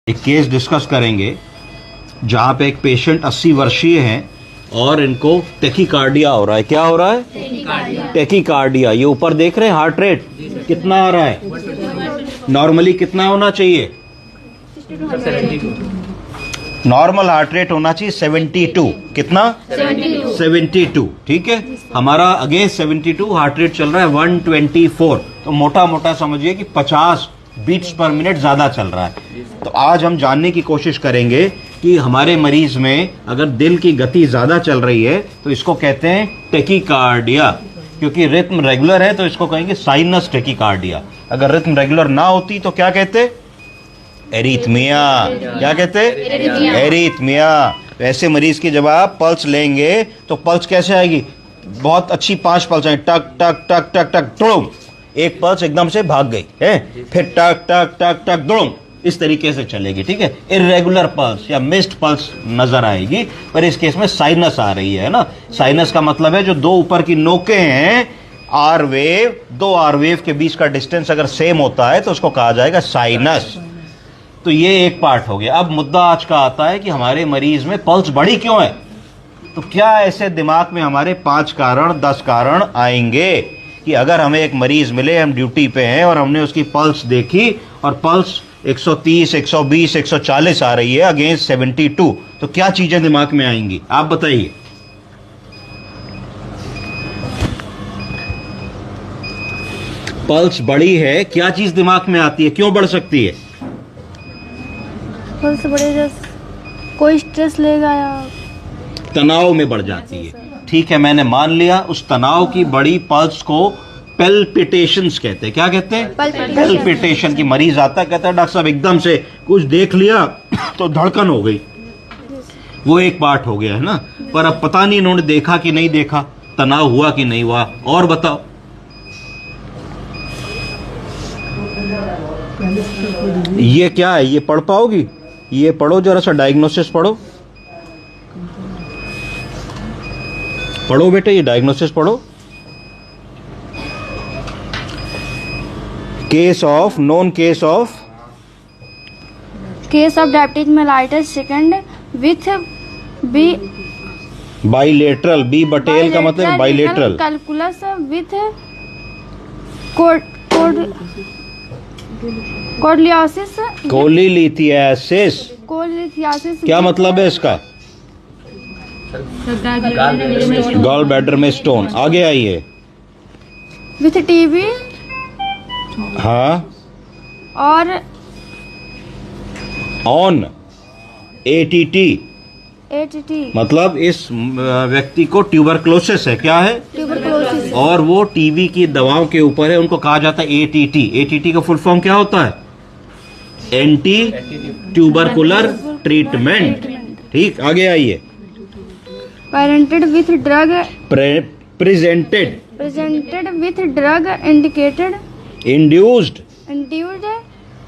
एक case discuss करेंगे जहाँ पे एक पेशेंट 80 वर्षीय हैं और इनको टेकीकार्डिया हो रहा है। क्या हो रहा है? टेकीकार्डिया। ये ऊपर देख रहे हैं हार्ट रेट कितना आ रहा है? नॉर्मली कितना होना चाहिए? नॉर्मल हार्ट रेट होना चाहिए 72। कितना? 72। ठीक है, हमारा अगेंस्ट 72 हार्ट रेट चल रहा है 124। तो मोटा मोटा समझिए कि 50 बीट्स पर मिनट ज्यादा चल रहा है। तो आज हम जानने की कोशिश करेंगे कि हमारे मरीज में अगर दिल की गति ज्यादा चल रही है तो इसको कहते हैं टेकीकार्डिया। क्योंकि रिथम रेगुलर है तो इसको कहेंगे साइनस टेकीकार्डिया। अगर रिथम रेगुलर ना होती तो क्या कहते? एरिथमिया। क्या कहते? एरिथमिया। ऐसे मरीज की जब आप पल्स लेंगे तो पल्स कैसे आएगी? बहुत अच्छी 5 पल्स आएंगी, टक टक टक टक टक दुड़ुम। एक पल्स एकदम से भाग गई है, फिर टक टक टक टक दुड़ुम, इस तरीके से चलेगी। ठीक है, इरेगुलर पल्स या मिस्ड पल्स नजर आएगी, पर इस केस में साइनस आ रही है ना। साइनस का मतलब है जो दो ऊपर की नोकें हैं आर वेव, दो आर वेव के बीच का डिस्टेंस अगर सेम होता है तो उसको कहा जाएगा साइनस। तो ये एक पार्ट हो गया। अब मुद्दा आज का आता है कि हमारे मरीज में पल्स बढ़ी क्यों है। तो क्या ऐसे दिमाग में हमारे 5 कारण 10 कारण आएंगे कि अगर हमें एक मरीज मिले, हम ड्यूटी पे हैं और हमने उसकी पल्स देखी और पल्स 130, 120, 140 आ रही है अगेंस्ट 72, तो क्या चीजें दिमाग में आएंगी? आप बताइए। पल्स बढ़ी है, क्या चीज दिमाग में आती है? क्यों बढ़ सकती है? पल्स बढ़े, कोई स्ट्रेस लेगा या तनाव में बढ़ जाती है। ठीक है, मैंने मान लिया। उस तनाव की बड़ी पल्स को पेल्पिटेशंस कहते हैं। क्या कहते हैं? पेल्पिटेशन। की मरीज आता है, कहता है डॉक्टर साहब एकदम से कुछ देख लिया तो धड़कन हो गई। वो एक पार्ट हो गया है ना, पर अब पता नहीं इन्होंने देखा कि नहीं देखा, तनाव हुआ कि नहीं हुआ। और बताओ, ये क्या है? ये पढ़ पाओगी? ये पढ़ो जरा सा, डायग्नोसिस पढ़ो। पढ़ो बेटे, ये डायग्नोसिस पढ़ो। Case of, known case of diabetes mellitus second with B bilateral. B बटेल का मतलब बाइलेटरल। Calculus with कोलिलिथियासिस। क्या मतलब है इसका? गॉल ब्लैडर में स्टोन। आगे आइए। With TB. हाँ, और ऑन एटीटी। मतलब इस व्यक्ति को ट्यूबरक्लोसिस है। क्या है? ट्यूबरक्लोसिस। और वो टीबी की दवाओं के ऊपर है, उनको कहा जाता है एटीटी। एटीटी का फुल फॉर्म क्या होता है? Anti tubercular treatment. ठीक, आगे आइए। Presented with drug presented with drug indicated induced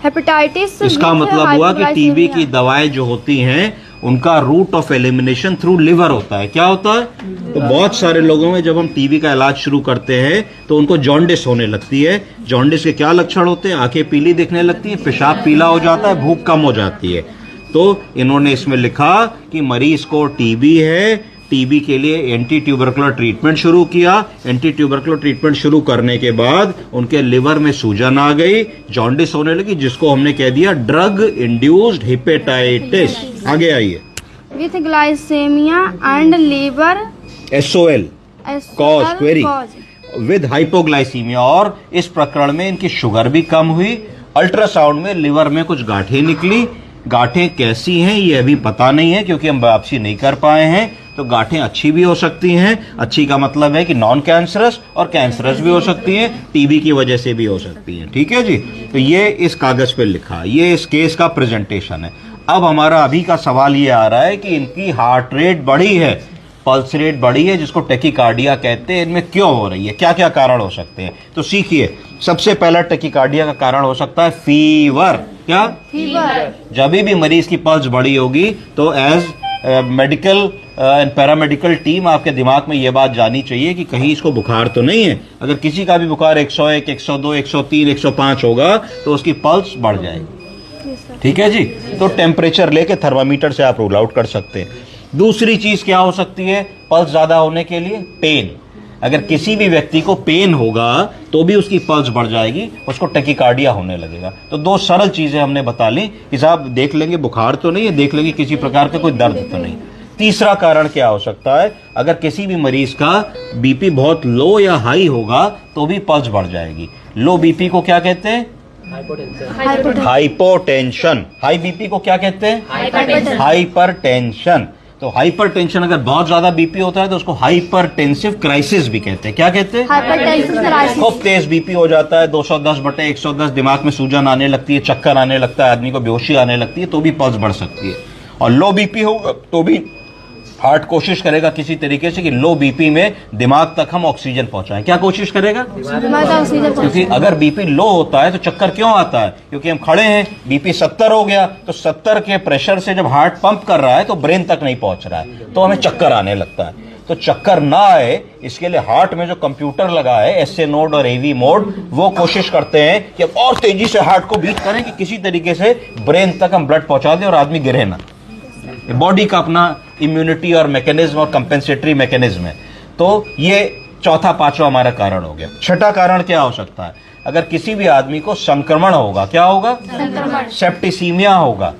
hepatitis. इसका मतलब हुआ कि टीबी की दवाएं जो होती हैं उनका route of elimination through liver होता है। क्या होता है? तो बहुत सारे लोगों में जब हम टीबी का इलाज शुरू करते हैं तो उनको जॉन्डिस होने लगती है। जॉन्डिस के क्या लक्षण होते हैं? आंखें पीली दिखने लगती है, पेशाब पीला हो जाता है, भूख कम हो जाती है। तो इन्होंने इसमें लिखा कि मरीज को टीबी है, टीबी के लिए एंटी ट्यूबरकुलर ट्रीटमेंट शुरू किया। एंटी ट्यूबरकुलर ट्रीटमेंट शुरू करने के बाद उनके लिवर में सूजन आ गई, जॉन्डिस होने लगी, जिसको हमने कह दिया ड्रग इंड्यूस्ड हेपेटाइटिस। आगे आइए। With glycaemia and liver SOL cause query with hypoglycaemia. और इस प्रकरण में इनकी शुगर भी कम हुई। अल्ट्रासाउंड में लिवर में कुछ गांठें निकली। गांठें कैसी हैं ये अभी पता नहीं है क्योंकि हम बायोप्सी नहीं कर पाए हैं। तो गांठें अच्छी भी हो सकती हैं। अच्छी का मतलब है कि नॉन कैंसरस, और कैंसरस भी हो सकती हैं, टीबी की वजह से भी हो सकती हैं। ठीक है जी। तो ये इस कागज पे लिखा, ये इस केस का प्रेजेंटेशन है। अब हमारा अभी का सवाल ये आ रहा है कि इनकी हार्ट रेट बढ़ी है, पल्स रेट बढ़ी है, जिसको टेकीकार्डिया कहते हैं। इनमें क्यों हो रही है? क्या क्या कारण हो सकते हैं? तो सीखिए। सबसे पहला टेकीकार्डिया का कारण हो सकता है फीवर। क्या? फीवर। जब भी मरीज की पल्स बढ़ी होगी तो as medical and paramedical team आपके दिमाग में यह बात जानी चाहिए कि कहीं इसको बुखार तो नहीं है। अगर किसी का भी बुखार 101, 102, 103, 105 होगा तो उसकी पल्स बढ़ जाएगी। ठीक है जी। तो टेम्परेचर लेके थर्मामीटर से आप रूल आउट कर सकते हैं। दूसरी चीज क्या हो सकती है पल्स ज्यादा होने के लिए? पेन। अगर किसी भी व्यक्ति को पेन होगा तो भी उसकी पल्स बढ़ जाएगी, उसको टैकीकार्डिया होने लगेगा। तो दो सरल चीजें हमने बता ली कि साहब देख लेंगे बुखार तो नहीं है, देख लेंगे किसी प्रकार का कोई दर्द तो नहीं। तीसरा कारण क्या हो सकता है? अगर किसी भी मरीज का बीपी बहुत लो या हाई होगा तो भी पल्स बढ़ जाएगी। लो बीपी को क्या कहते हैं? हाइपोटेंशन। हाई बीपी को क्या कहते हैं? हाइपरटेंशन। तो हाइपरटेंशन अगर बहुत ज्यादा बीपी होता है तो उसको हाइपरटेंसिव क्राइसिस भी कहते हैं। क्या कहते हैं? खूब तेज बीपी हो जाता है 210/110, दिमाग में सूजन आने लगती है, चक्कर आने लगता है, आदमी को बेहोशी आने लगती है, तो भी पल्स बढ़ सकती है। और लो बीपी होगा तो भी हार्ट कोशिश करेगा किसी तरीके से कि लो बीपी में दिमाग तक हम ऑक्सीजन पहुंचाएं। क्या कोशिश करेगा? क्योंकि अगर बीपी लो होता है तो चक्कर क्यों आता है? क्योंकि हम खड़े हैं, बीपी 70 हो गया तो 70 के प्रेशर से जब हार्ट पंप कर रहा है तो ब्रेन तक नहीं पहुंच रहा है, तो हमें चक्कर आने लगता है। तो चक्कर ना आए इसके लिए हार्ट में जो कंप्यूटर लगा है SA नोड और AV मोड, वो कोशिश करते हैं कि अब और तेजी से हार्ट को बीट करें कि किसी तरीके से ब्रेन तक हम ब्लड पहुंचा दें और आदमी गिरे ना। बॉडी का अपना इम्यूनिटी और मैकेनिज्म और कंपेंसेटरी मैकेनिज्म है। तो ये चौथा पांचवा हमारा कारण हो गया। छठा कारण क्या हो सकता है? अगर किसी भी आदमी को संक्रमण होगा, क्या होगा? सेप्टिसीमिया होगा,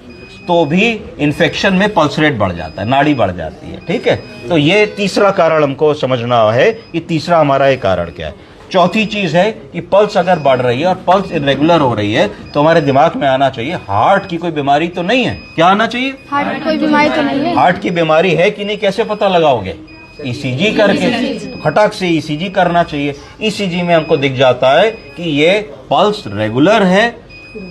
तो भी इन्फेक्शन में पल्स रेट बढ़ जाता है, नाड़ी बढ़ जाती है। ठीक है, तो ये तीसरा कारण हमको समझना है कि तीसरा हमारा ये कारण क्या है। चौथी चीज है कि पल्स अगर बढ़ रही है और पल्स इरेगुलर हो रही है तो हमारे दिमाग में आना चाहिए हार्ट की कोई बीमारी तो नहीं है। क्या आना चाहिए? हार्ट की कोई बीमारी तो नहीं है। हार्ट की बीमारी है कि नहीं कैसे पता लगाओगे? ECG करके। तो खटाक से ECG करना चाहिए। ECG में हमको दिख जाता है कि ये पल्स रेगुलर है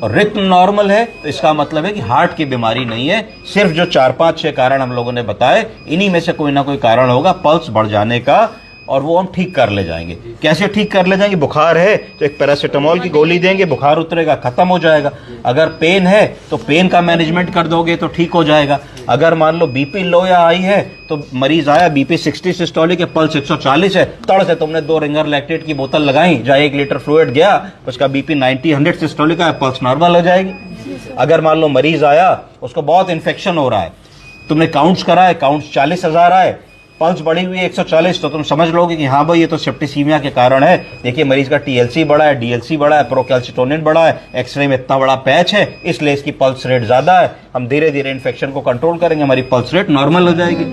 और रिथम नॉर्मल है, तो इसका मतलब है कि हार्ट की बीमारी नहीं है। सिर्फ जो 4-5-6 कारण हम लोगों ने बताए, इन्हीं में से कोई ना कोई कारण होगा पल्स बढ़ जाने का, और वो हम ठीक कर ले जाएंगे। कैसे ठीक कर ले जाएंगे? बुखार है तो एक पैरासीटामोल की गोली देंगे, बुखार उतरेगा, खत्म हो जाएगा। अगर पेन है तो पेन का मैनेजमेंट कर दोगे तो ठीक हो जाएगा। अगर मान लो बीपी लो या हाई है तो मरीज आया बीपी 60 सिस्टोलिक है, पल्स 140 है, तड़ से तुमने 2 रिंगर लैक्टेट की बोतल लगाई, जहाँ 1 लीटर फ्लूइड गया, उसका बीपी 90-100 सिस्टोलिक है, पल्स नॉर्मल हो जाएगी। अगर मान लो मरीज आया उसको बहुत इन्फेक्शन हो रहा है, तुमने काउंट्स कराए, काउंट्स 40,000 आए, पल्स बढ़ी हुई है 140, तो तुम समझ लोगे कि हाँ भाई ये तो सेप्टिसीमिया के कारण है। देखिए मरीज का TLC बढ़ा है, DLC बढ़ा है, प्रोकैल्सिटोनिन बढ़ा है, एक्सरे में इतना बड़ा पैच है, इसलिए इसकी पल्स रेट ज्यादा है। हम धीरे धीरे इन्फेक्शन को कंट्रोल करेंगे, हमारी पल्स रेट नॉर्मल हो जाएगी।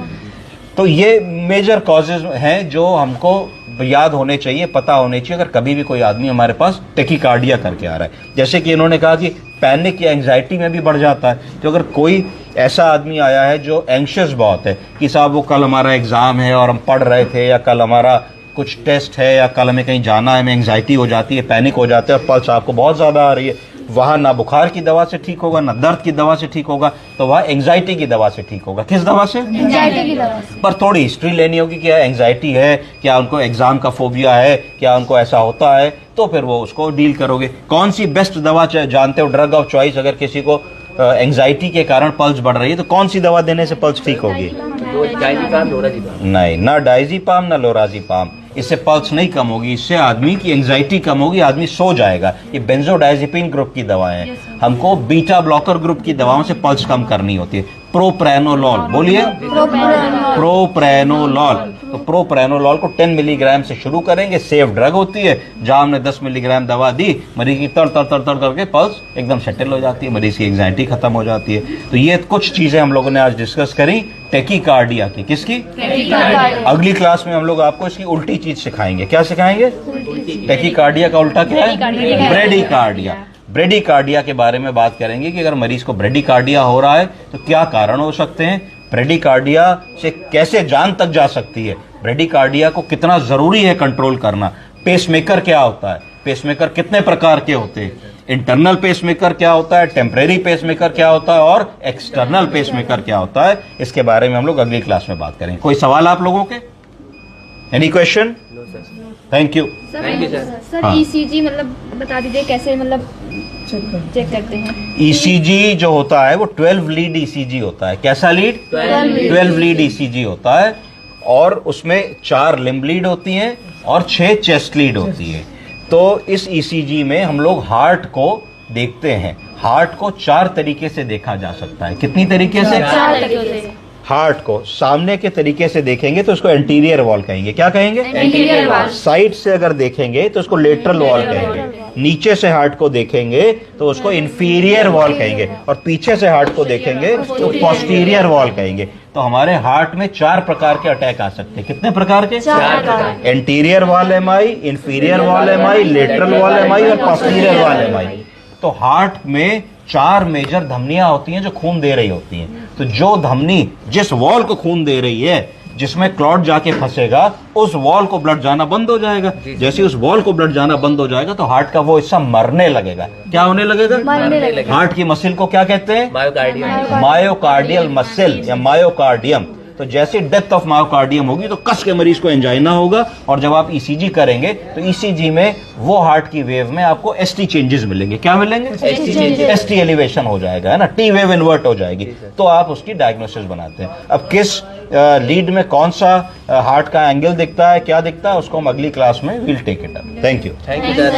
तो ये मेजर कॉजेज हैं जो हमको याद होने चाहिए, पता होने चाहिए अगर कभी भी कोई आदमी हमारे पास टैकीकार्डिया करके आ रहा है। जैसे कि इन्होंने कहा कि पैनिक या एंग्जाइटी में भी बढ़ जाता है। तो अगर कोई ऐसा आदमी आया है जो एंग्शियस बहुत है कि साहब वो कल हमारा एग्जाम है और हम पढ़ रहे थे, या कल हमारा कुछ टेस्ट है, या कल हमें कहीं जाना है, हमें एंग्जाइटी हो जाती है, पैनिक हो जाते हैं और पल्स आपको बहुत ज्यादा आ रही है, वहां ना बुखार की दवा से ठीक होगा, ना दर्द की दवा से ठीक होगा, तो वह एंग्जाइटी की दवा से ठीक होगा। किस दवा से? एंजाइटी की दवा से। पर थोड़ी हिस्ट्री लेनी होगी, क्या एंग्जाइटी है, क्या उनको एग्जाम का फोबिया है, क्या उनको ऐसा होता है, तो फिर वो उसको डील करोगे। कौन सी बेस्ट दवा जानते हो, ड्रग ऑफ चॉइस? अगर किसी को एंग्जाइटी के कारण पल्स बढ़ रही है तो कौन सी दवा देने से पल्स ठीक होगी? नहीं, ना डायजीपाम ना लोराजीपाम। इससे पल्स नहीं कम होगी, इससे आदमी की एंग्जाइटी कम होगी, आदमी सो जाएगा। ये बेंजोडायजेपिन ग्रुप की दवाएं हैं। हमको बीटा ब्लॉकर ग्रुप की दवाओं से पल्स कम करनी होती है। प्रोप्रेनोलॉल, बोलिए प्रोप्रेनोलॉल। तो प्रोप्रेनोलॉल को 10 मिलीग्राम से शुरू करेंगे, सेफ ड्रग होती है। जहां हमने 10 मिलीग्राम दवा दी, मरीज की तर तर तर तर करके पल्स एकदम सेटल हो जाती है, मरीज की एंग्जाइटी खत्म हो जाती है। तो ये कुछ चीजें हम लोगों ने आज डिस्कस करी टैकीकार्डिया की। किसकी? अगली क्लास में हम लोग आपको इसकी उल्टी चीज सिखाएंगे। क्या सिखाएंगे? टैकीकार्डिया का उल्टा क्या है? ब्रेडीकार्डिया। ब्रेडीकार्डिया के बारे में बात करेंगे कि अगर मरीज को ब्रेडीकार्डिया हो रहा है तो क्या कारण हो सकते हैं, ब्रेडीकार्डिया से कैसे जान तक जा सकती है, ब्रेडीकार्डिया को कितना जरूरी है कंट्रोल करना, पेसमेकर क्या होता है, पेसमेकर कितने प्रकार के होते हैं, इंटरनल पेसमेकर क्या होता है, टेम्परेरी पेसमेकर क्या होता है और एक्सटर्नल पेसमेकर क्या होता है, इसके बारे में हम लोग अगली क्लास में बात करेंगे। कोई सवाल आप लोगों के? Any question? Thank you. Sir हाँ। ECG मतलब बता दीजिए कैसे मतलब चेक करते हैं? ECG जो होता है वो 12 लीड ECG होता है। कैसा लीड? 12 लीड ECG होता है, और उसमें 4 लिम्ब लीड होती हैं और 6 चेस्ट लीड होती है। तो इस ECG में हम लोग हार्ट को देखते हैं। हार्ट को 4 तरीके से देखा जा सकता है। कितनी तरीके से? 4 तरीकों से। हार्ट को सामने के तरीके से देखेंगे तो उसको एंटीरियर वॉल कहेंगे। क्या कहेंगे? Anterior wall. साइड से अगर देखेंगे तो उसको लेटरल वॉल कहेंगे। नीचे से हार्ट को देखेंगे तो उसको इंफीरियर वॉल कहेंगे, और पीछे से हार्ट को देखेंगे तो पोस्टीरियर वॉल कहेंगे। तो हमारे हार्ट में 4 प्रकार के अटैक आ सकते हैं। कितने प्रकार के? 4 प्रकार। Anterior wall MI, inferior wall MI, lateral wall MI और पोस्टीरियर वॉल एमआई। तो हार्ट में 4 मेजर धमनियां होती हैं जो खून दे रही होती हैं। तो जो धमनी जिस वॉल को खून दे रही है, जिसमें क्लॉट जाके फंसेगा, उस वॉल को ब्लड जाना बंद हो जाएगा। जैसे ही उस वॉल को ब्लड जाना बंद हो जाएगा तो हार्ट का वो हिस्सा मरने लगेगा। क्या होने लगेगा? मरने लगेगा। हार्ट की मसल को क्या कहते हैं? मायोकार्डियम। मायोकार्डियल मसल या मायोकार्डियम। तो जैसे डेथ ऑफ मायोकार्डियम होगी तो कस के मरीज को एंजाइना होगा, और जब आप ईसीजी करेंगे तो ईसीजी में वो हार्ट की वेव में आपको एसटी चेंजेस मिलेंगे। क्या मिलेंगे? एसटी एलिवेशन हो जाएगा, है ना, टी वेव इन्वर्ट हो जाएगी। तो आप उसकी डायग्नोसिस बनाते हैं। अब किस लीड में कौन सा हार्ट का एंगल दिखता है, क्या दिखता है, उसको हम अगली क्लास में will take it up. Thank you. Thank you sir.